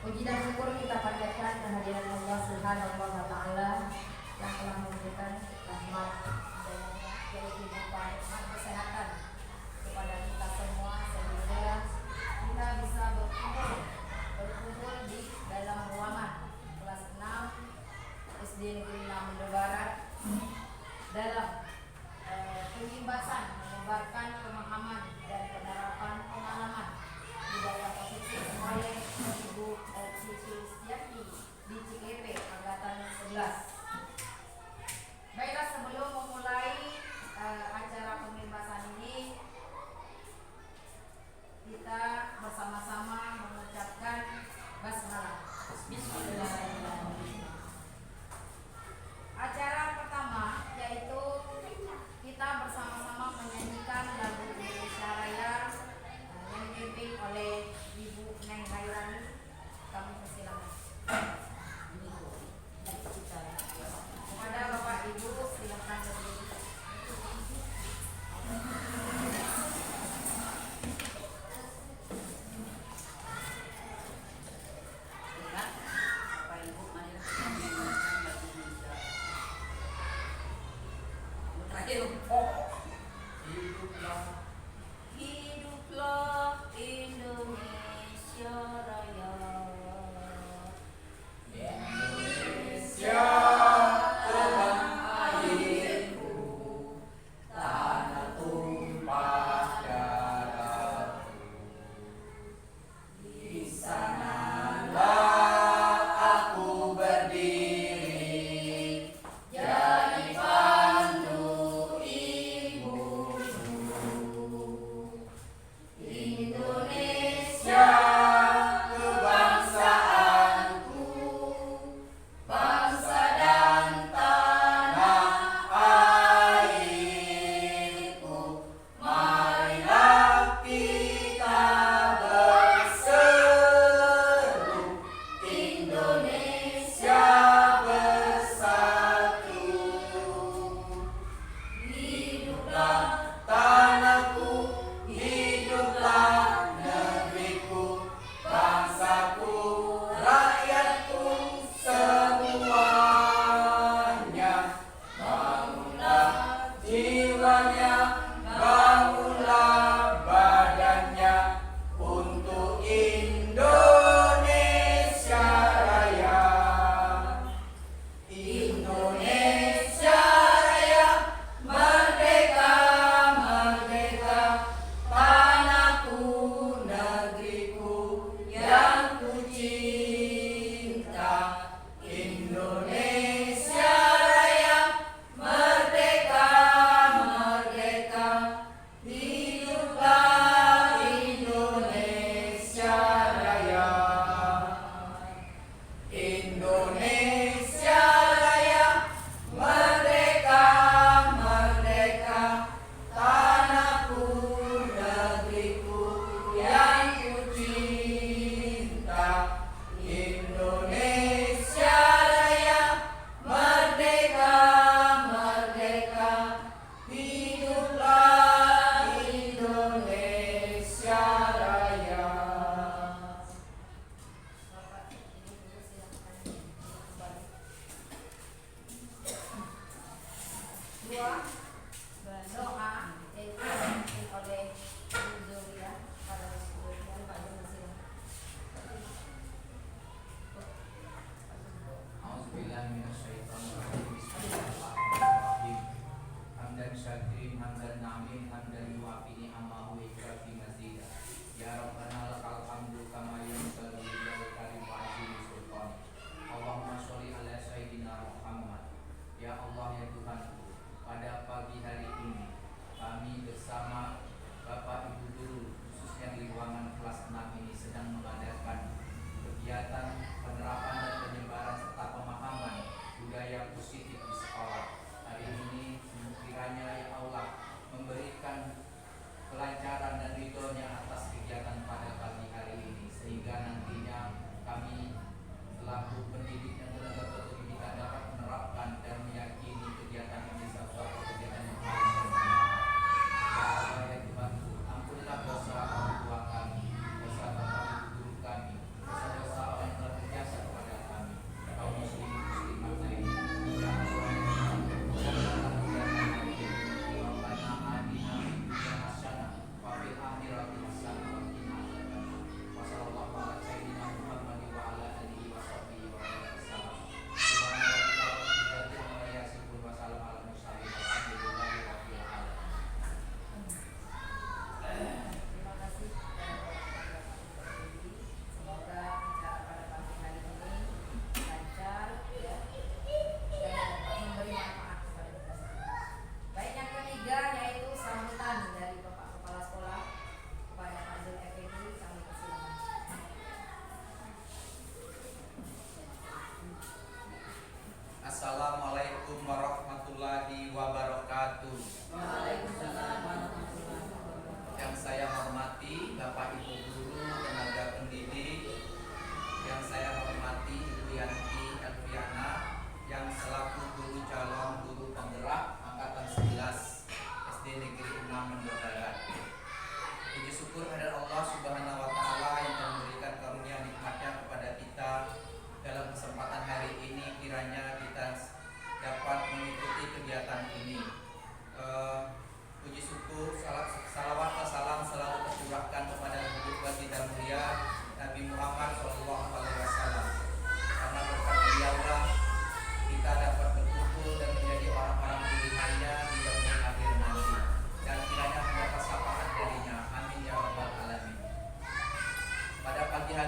Puji dan syukur kita panjatkan kehadiran Allah Subhanahu wa Ta'ala yang telah memberikan rahmat dan kehidupan dan kesehatan kepada kita semua sehingga kita bisa berkumpul di dalam ruangan kelas 6 SD Negeri 6 Mendo Barat dalam pengimbasan menyebarkan pemahaman dan penerapan pengalaman budaya positif oleh Ibu Cici Listiati di CKP Angkatan 11. Baiklah, sebelum memulai acara pembebasan ini, kita bersama-sama mengucapkan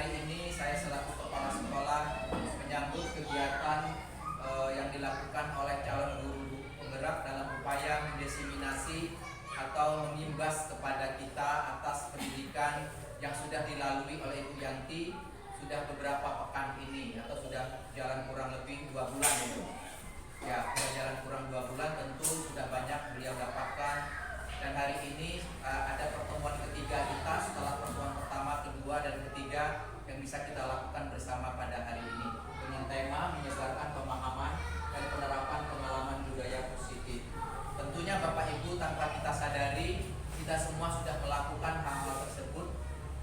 hari ini saya selaku kepala sekolah menyambut kegiatan yang dilakukan oleh calon guru penggerak dalam upaya mendiseminasi atau mengimbas kepada kita atas pendidikan yang sudah dilalui oleh Ibu Yanti sudah beberapa pekan ini, atau sudah jalan kurang lebih 2 bulan itu. Ya, sudah jalan kurang 2 bulan, tentu sudah banyak beliau dapatkan. Dan hari ini ada pertemuan ketiga kita setelah pertemuan pertama, kedua, dan ketiga yang bisa kita lakukan bersama pada hari ini dengan tema menyebarkan pemahaman dan penerapan pengalaman budaya positif. Tentunya Bapak Ibu, tanpa kita sadari kita semua sudah melakukan hal-hal tersebut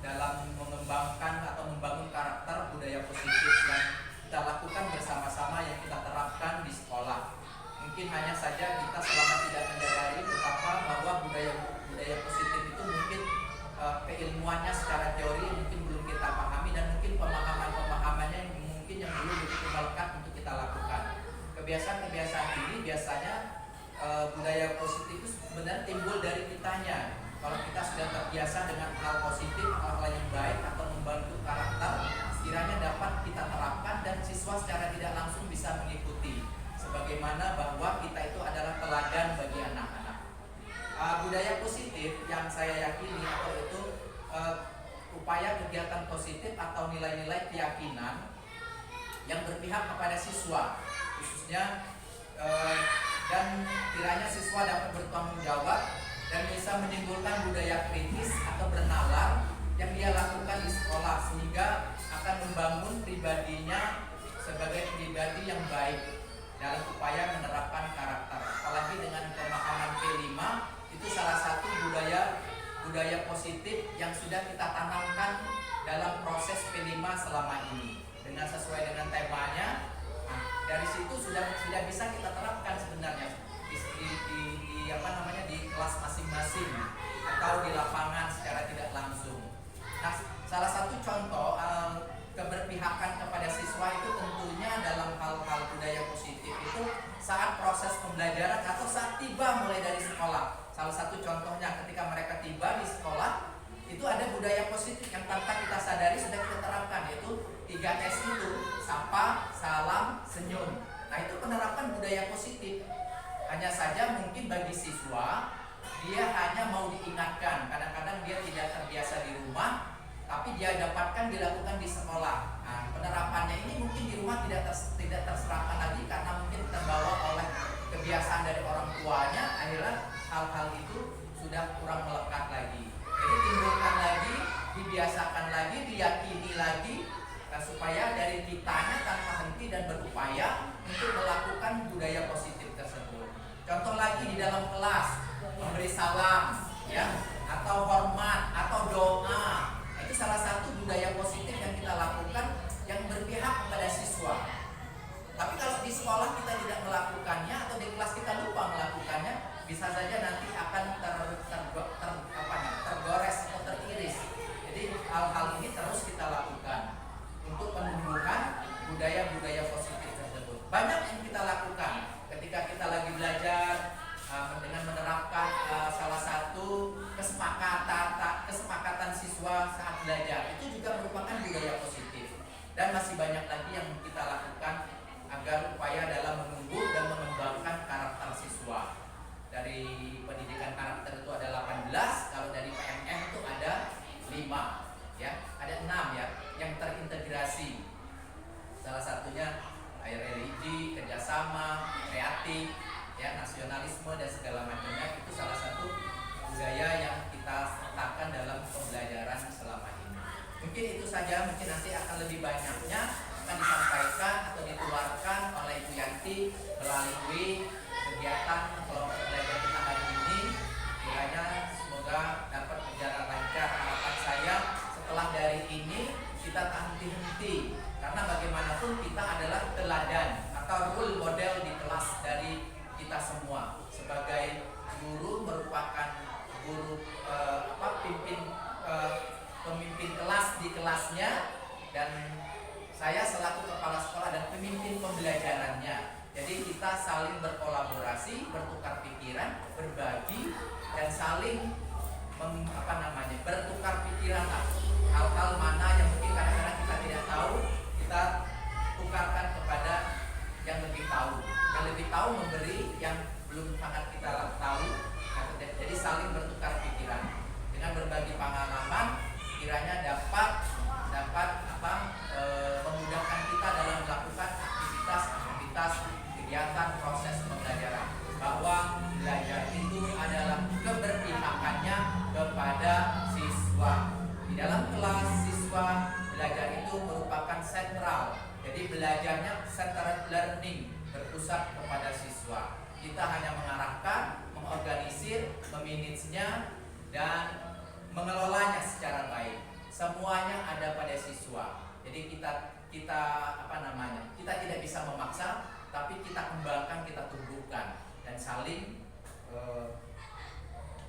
dalam mengembangkan atau membangun karakter budaya positif yang kita lakukan bersama-sama, yang kita terapkan di sekolah. Mungkin hanya saja kita selama tidak menyadari betapa bahwa budaya positif itu mungkin keilmuannya secara teori mungkin belum kita pahami, dan mungkin pemahamannya mungkin yang belum begitu melekat untuk kita lakukan. Kebiasaan-kebiasaan ini biasanya budaya positif itu sebenarnya timbul dari kitanya. Kalau kita sudah terbiasa dengan hal positif, hal-hal yang baik atau membantu karakter, sekiranya dapat kita terapkan dan siswa secara tidak langsung bisa mengikuti. Sebagaimana bahwa kita itu adalah teladan bagi anak-anak. Budaya positif yang saya yakini atau itu upaya kegiatan positif atau nilai-nilai keyakinan yang berpihak kepada siswa, khususnya dan kiranya siswa dapat bertanggung jawab dan bisa menimbulkan budaya kritis atau bernalar yang dia lakukan di sekolah, sehingga akan membangun pribadinya sebagai pribadi yang baik dalam upaya menerapkan karakter. Apalagi dengan pemahaman P5, itu salah satu budaya positif yang sudah kita tanamkan dalam proses P5 selama ini. Dengan sesuai dengan temanya, dari situ sudah bisa kita terapkan sebenarnya di kelas masing-masing atau di lapangan secara tidak langsung. Nah, salah satu contoh keberpihakan kepada siswa itu tentunya dalam hal-hal budaya positif itu saat proses pembelajaran atau saat tiba mulai dari sekolah. Salah satu contohnya ketika mereka tiba di sekolah, itu ada budaya positif yang tanpa kita sadari sudah kita terapkan, yaitu 3S itu: sapa, salam, senyum. Nah, itu penerapan budaya positif. Hanya saja mungkin bagi siswa dia hanya mau diingatkan, kadang-kadang dia tidak terbiasa di rumah, tapi dia dapatkan dilakukan di sekolah. Nah, penerapannya ini mungkin di rumah tidak terserapkan lagi karena mungkin terbawa oleh kebiasaan dari orang tuanya, akhirnya hal-hal itu sudah kurang melekat lagi. Jadi timbulkan lagi, dibiasakan lagi, diyakini lagi, supaya dari kitanya tanpa henti dan berupaya untuk melakukan budaya positif tersebut. Contoh lagi di dalam kelas, memberi salam, ya, atau hormat, atau doa. Itu salah satu budaya positif yang kita lakukan yang berpihak kepada siswa. Tapi kalau di sekolah kita tidak melakukannya atau di kelas kita lupa melakukannya, bisa saja nanti akan tergores atau teriris. Jadi hal-hal ini terus kita lakukan untuk penumbuhan budaya-budaya positif tersebut. Banyak yang kita lakukan ketika kita lagi belajar dengan menerapkan salah satu kesepakatan siswa saat belajar, itu juga merupakan budaya positif. Dan masih banyak lagi yang kita lakukan agar upaya dalam menumbuh dan mengembangkan karakter siswa. Dari pendidikan karakter itu ada 18, kalau dari PMM itu ada 5, ya, ada 6 ya yang terintegrasi. Salah satunya religi, kerjasama, kreatif, ya, nasionalisme dan segala macamnya. Itu salah satu budaya yang kita sertakan dalam pembelajaran selama ini. Mungkin itu saja, mungkin nanti akan lebih banyaknya akan disampaikan atau dikeluarkan oleh Ibu Yanti melalui kegiatan kelompok belajar kita hari ini. Kiranya semoga dapat berjalan lancar. Harapan saya setelah dari ini kita tak henti-henti, karena bagaimanapun kita adalah teladan atau role model di kelas dari kita semua. Sebagai guru merupakan pemimpin kelas di kelasnya, dan saya selaku kepala sekolah dan pemimpin pembelajarannya. Jadi kita saling berkolaborasi, bertukar pikiran, berbagi, dan saling bertukar pikiran lah. Hal-hal mana yang mungkin kadang-kadang Jadi belajarnya centered learning, berpusat kepada siswa. Kita hanya mengarahkan, mengorganisir, memanagenya, dan mengelolanya secara baik. Semuanya ada pada siswa. Jadi kita apa namanya? Kita tidak bisa memaksa, tapi kita kembangkan, kita tumbuhkan dan saling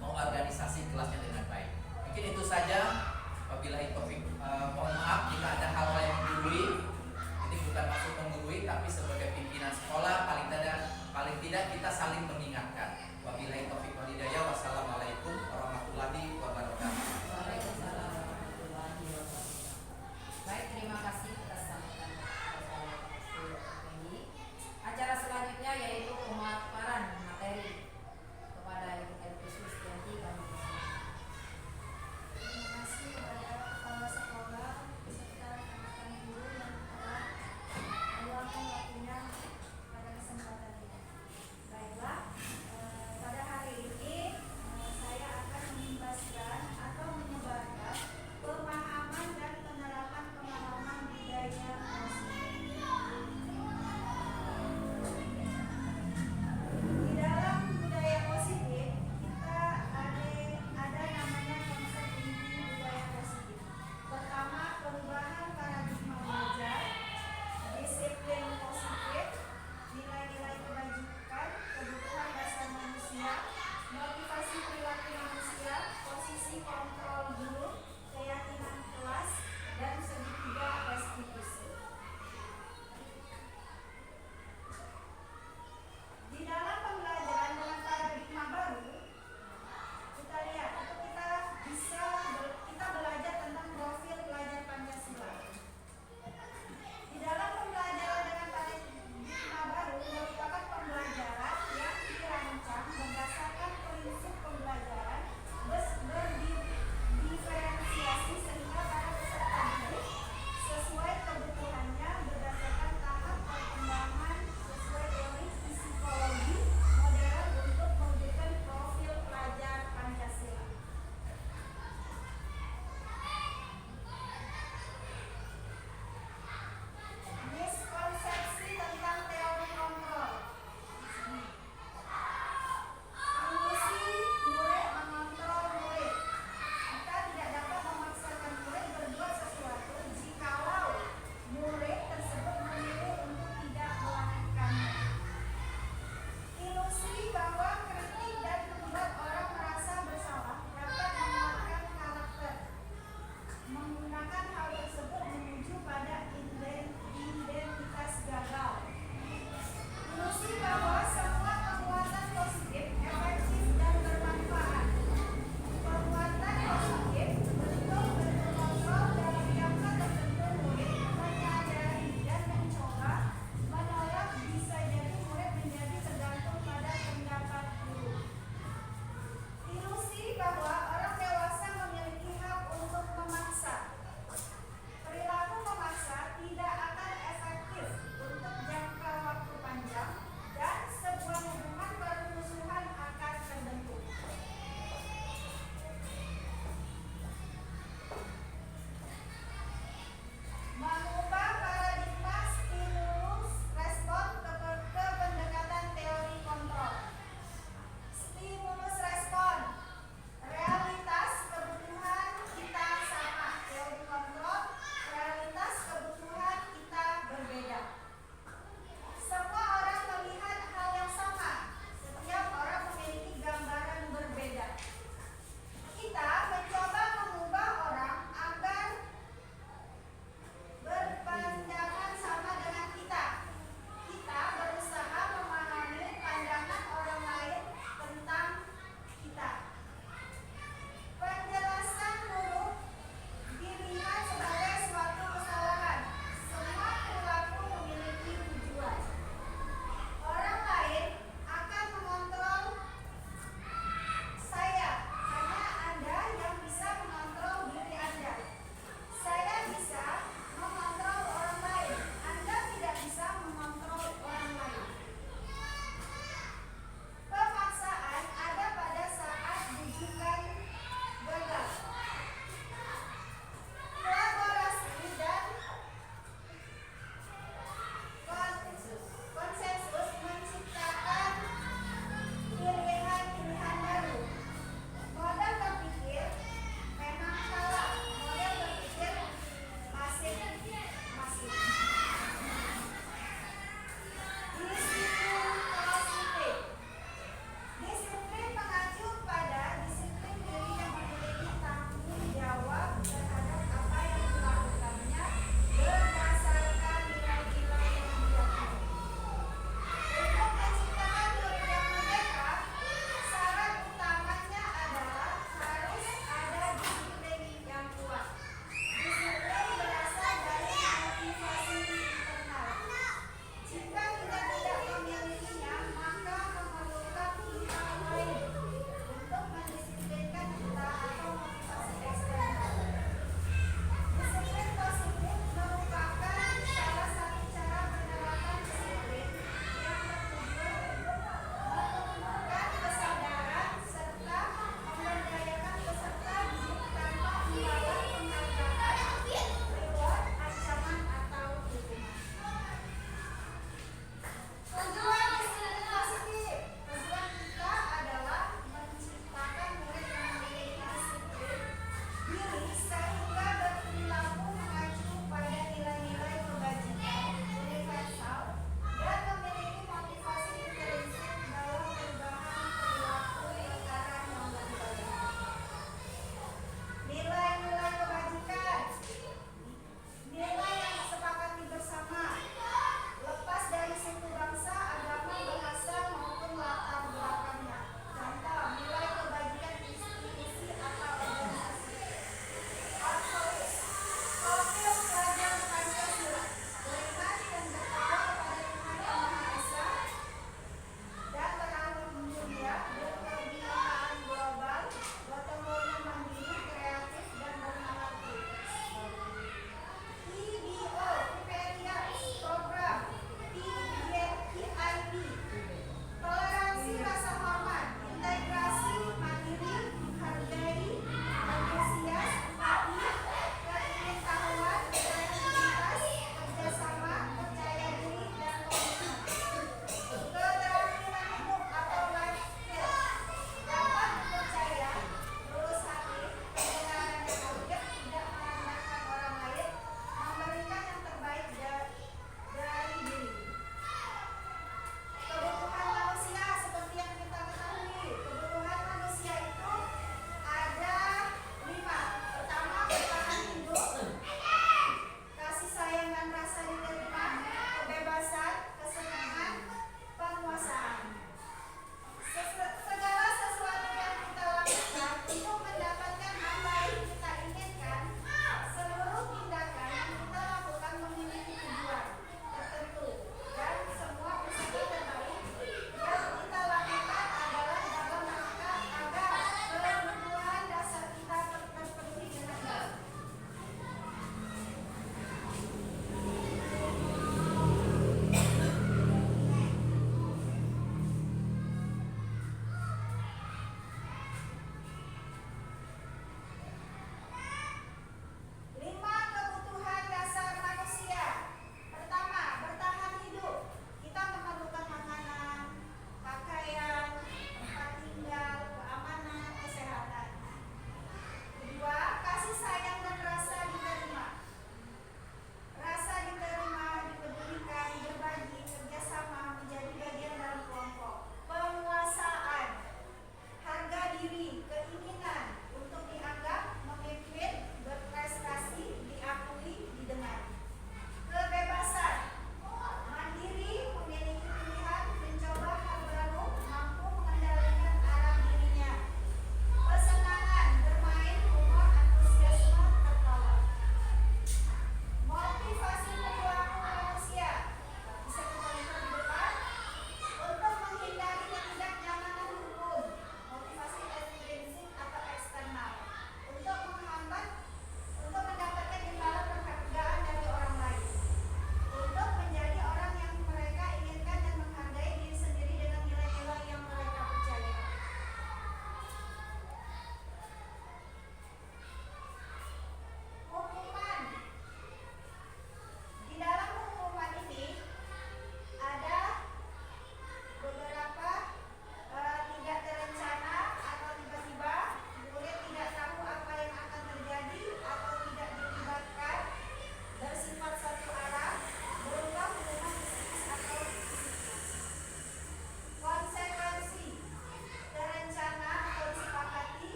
mengorganisasi kelasnya dengan baik. Mungkin itu saja. Wabillahi taufik. Mohon maaf jika ada hal yang menggurui. Ini bukan maksud menggurui, tapi sebagai pimpinan sekolah paling tidak kita saling mengingatkan. Wabillahi taufik wal hidayah. Wassalamualaikum warahmatullahi wabarakatuh. Waalaikumsalam warahmatullahi wabarakatuh. Baik, terima kasih atas sambutan ini. Acara selanjutnya yaitu pemaparan materi kepada Ibu Elvi Sustianti kami persilakan. Terima kasih kepada kepala sekolah beserta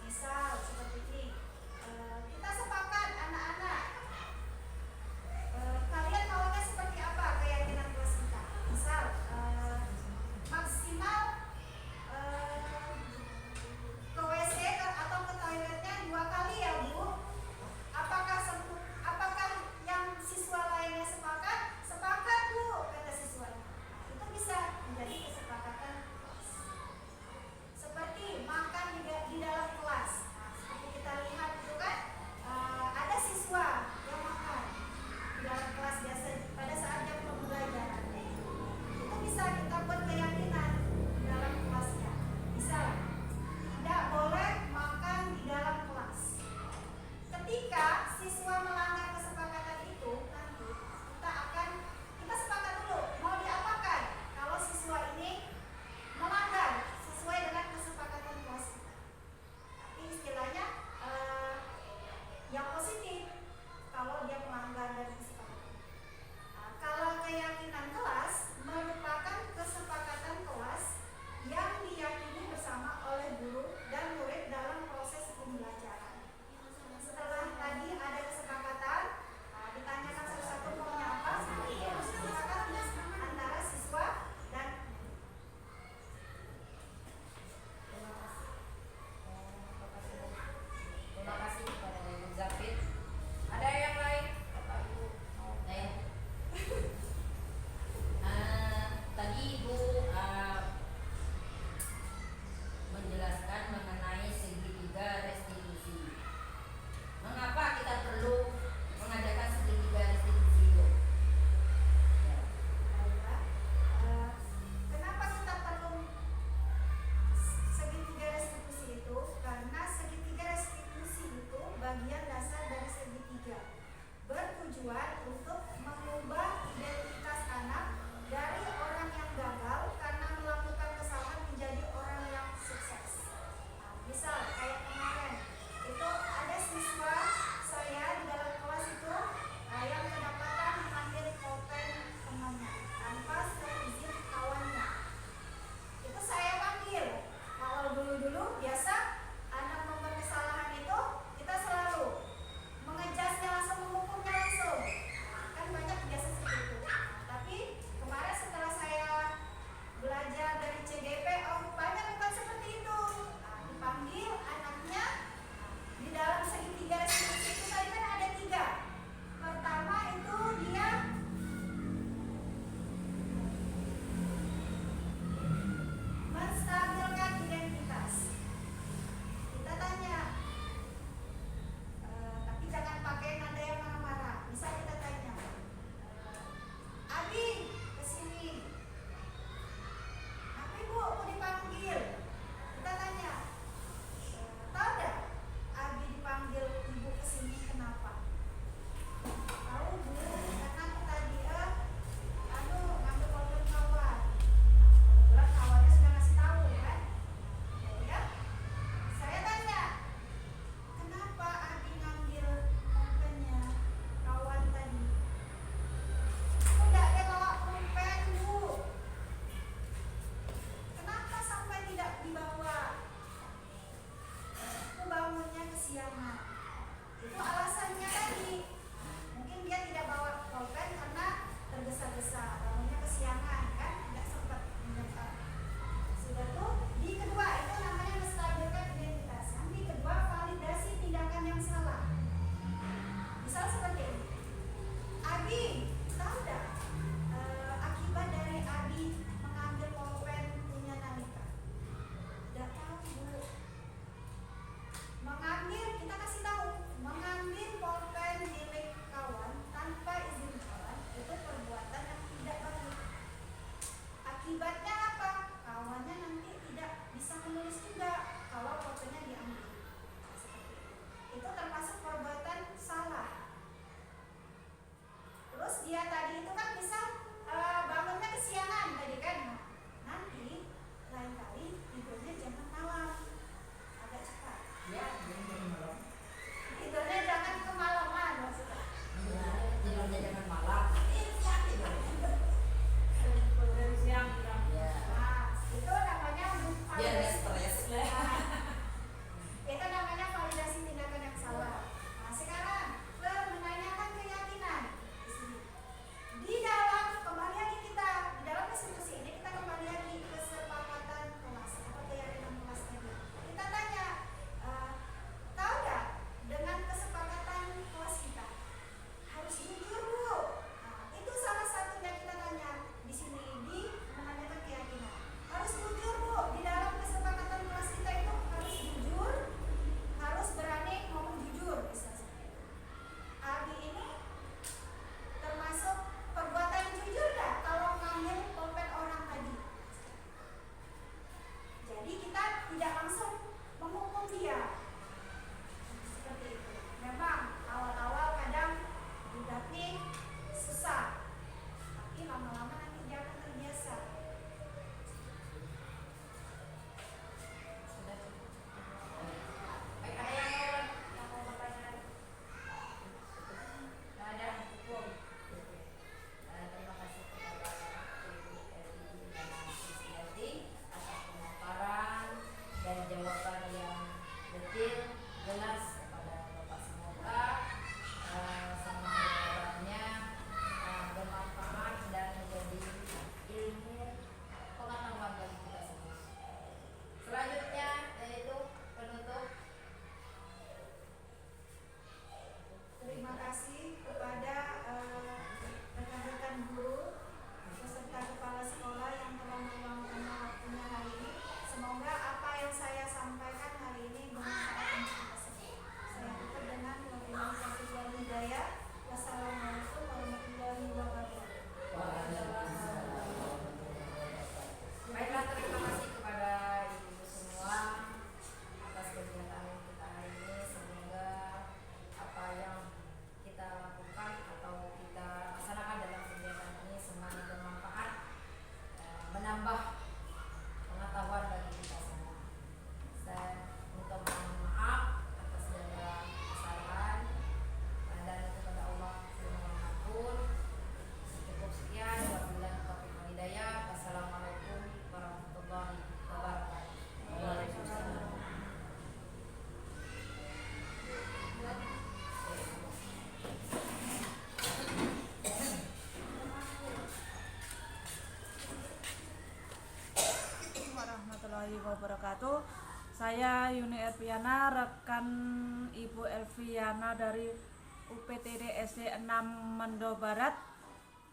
Misal seperti ini, kita sepakat anak-anak, kalian maunya seperti apa keyakinan kelas kita? Misal maksimal ke WC atau ke toiletnya 2 kali ya Bu. Apakah yang siswa lainnya sepakat? Sepakat Bu, kata siswanya. Itu bisa menjadi kesepakatan kelas. Seperti makan di dalam kelas. Nah, seperti kita lihat itu kan ada siswa yang makan di dalam kelas biasa pada saat jam pembelajaran. Itu bisa kita buat keyakinan di dalam kelasnya. Misal tidak boleh makan di dalam kelas. Ketika siswa melanggar kesepakatan itu, nanti kita sepakat dulu mau diapakan kalau siswa ini melanggar sesuai dengan kesepakatan kelas kita. Tapi istilahnya yang positif kalau dia melanggar dari kesepakatan. Nah, kalau keyakinan kelas merupakan kesepakatan kelas yang diyakini bersama oleh guru dan murid dalam proses pembelajaran. Setelah tadi ada kesepakatan, ditanyakan satu-satu maunya apa, seperti itu kesepakatan antara siswa dan Terima kasih kepada Ibu Zafid. Ada yang lain? Bapak Ibu mau tanya? Tadi Ibu menjelaskan mengenai segitiga restitusi. Mengapa kita perlu mengadakan segitiga restitusi itu? Ya. Baiklah. Kenapa kita perlu segitiga restitusi itu? Karena segitiga restitusi itu bagian dasar dari segitiga, bertujuan untuk mengubah identitas anak dari orang yang gagal karena melakukan kesalahan menjadi orang yang sukses. Nah, misal kayak kemarin itu ada siswa saya di dalam kelas itu yang kedapatan mengambil pulpen temannya tanpa seizin kawannya. Itu saya panggil. Kalau dulu biasa anak membuat kesalahan itu kita selalu mengejasnya langsung, menghukumnya langsung. Kan banyak biasa seperti itu. Tapi kemarin setelah saya belajar dari CGP, rupanya bukan seperti itu. Dipanggil anaknya di dalam segitiga restitusi itu tadi kan ada 3. Pertama itu dia menstabilkan identitas. Kita tanya, tapi jangan pakai nada yang marah-marah. Bisa kita tanya, Abi kesini. Abi Bu, aku dipanggil. Kita tanya, tahu gak Abi dipanggil Ibu kesini kenapa? Tahu Bu, karena aku tadi ngambil pulpen kawan. Kebetulan kawannya sudah ngasih tahu kan. Ya, saya tanya, kenapa Abi ngambil pulpennya kawan tadi? Udah dia bawa pulpen Bu. Kenapa sampai tidak dibawa? Aku bangunnya kesiangan. Itu alasannya tadi. Mungkin dia tidak bawa pulpen karena tergesa-gesa, bangunnya kesiangan kan, tidak sempat mendapat. Sudah tuh di kedua itu namanya menstabilkan identitas. Yang di kedua validasi tindakan yang salah. Misal seperti ini, Abi tahu tidak akibat dari Abi mengambil pulpen punya Nalika? Tidak tahu Bu. Mengambil, kita kasih tahu, mengambil pulpen milik kawan tanpa izin kawan itu perbuatan yang tidak baik. Akibatnya apa? Kawannya nanti tidak bisa menulis juga kalau pulpennya diambil. Seperti itu. Itu termasuk perbuatan salah. Terus dia tadi itu kan bisa bangunnya kesiangan tadi kan. Nah, nanti lain kali tidurnya jangan malam, agak cepat. Ya, ini malam. Tidurnya jangan kemalaman maksudnya. Ya, tidurnya jangan malam. Siang. Ya. Nah, itu namanya Biar nggak stres. Nah, itu namanya sampaikan hari ini bermanfaat untuk kita semua. Saya tutup dengan wabillahi taufiq wal hidayah. Wassalamualaikum warahmatullahi wabarakatuh. Baiklah, terima kasih kepada ibu semua atas kegiatan kita hari ini. Semoga apa yang kita lakukan atau kita laksanakan dalam kegiatan ini semuanya bermanfaat, menambah pengetahuan bagi kita semua. Saya minta mohon maaf atas segala kesalahan dan kepada Allah Subhanahu wa taala. Cukup sekian. Wabillahi taufiq wal hidayah. Wassalamualaikum warahmatullahi wabarakatuh. Waalaikumsalam. warahmatullahi wabarakatuh. Saya Yuni Elviana, rekan Ibu Elviana dari UPTD SD 6 Mendo Barat.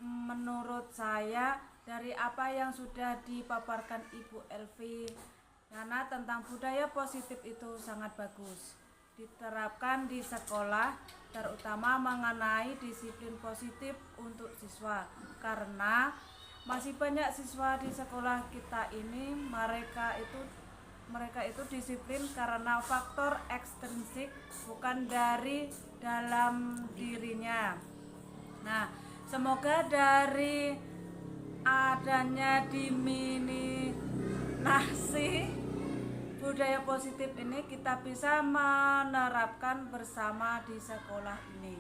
Menurut saya dari apa yang sudah dipaparkan Ibu Elviana tentang budaya positif itu sangat bagus diterapkan di sekolah, terutama mengenai disiplin positif untuk siswa, karena masih banyak siswa di sekolah kita ini mereka itu disiplin karena faktor ekstrinsik, bukan dari dalam dirinya. Nah, semoga dari adanya diseminasi budaya positif ini kita bisa menerapkan bersama di sekolah ini.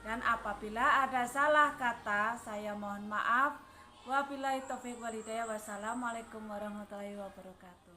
Dan apabila ada salah kata, saya mohon maaf. Wabillahi taufiq wal hidayah. Wassalamualaikum warahmatullahi wabarakatuh.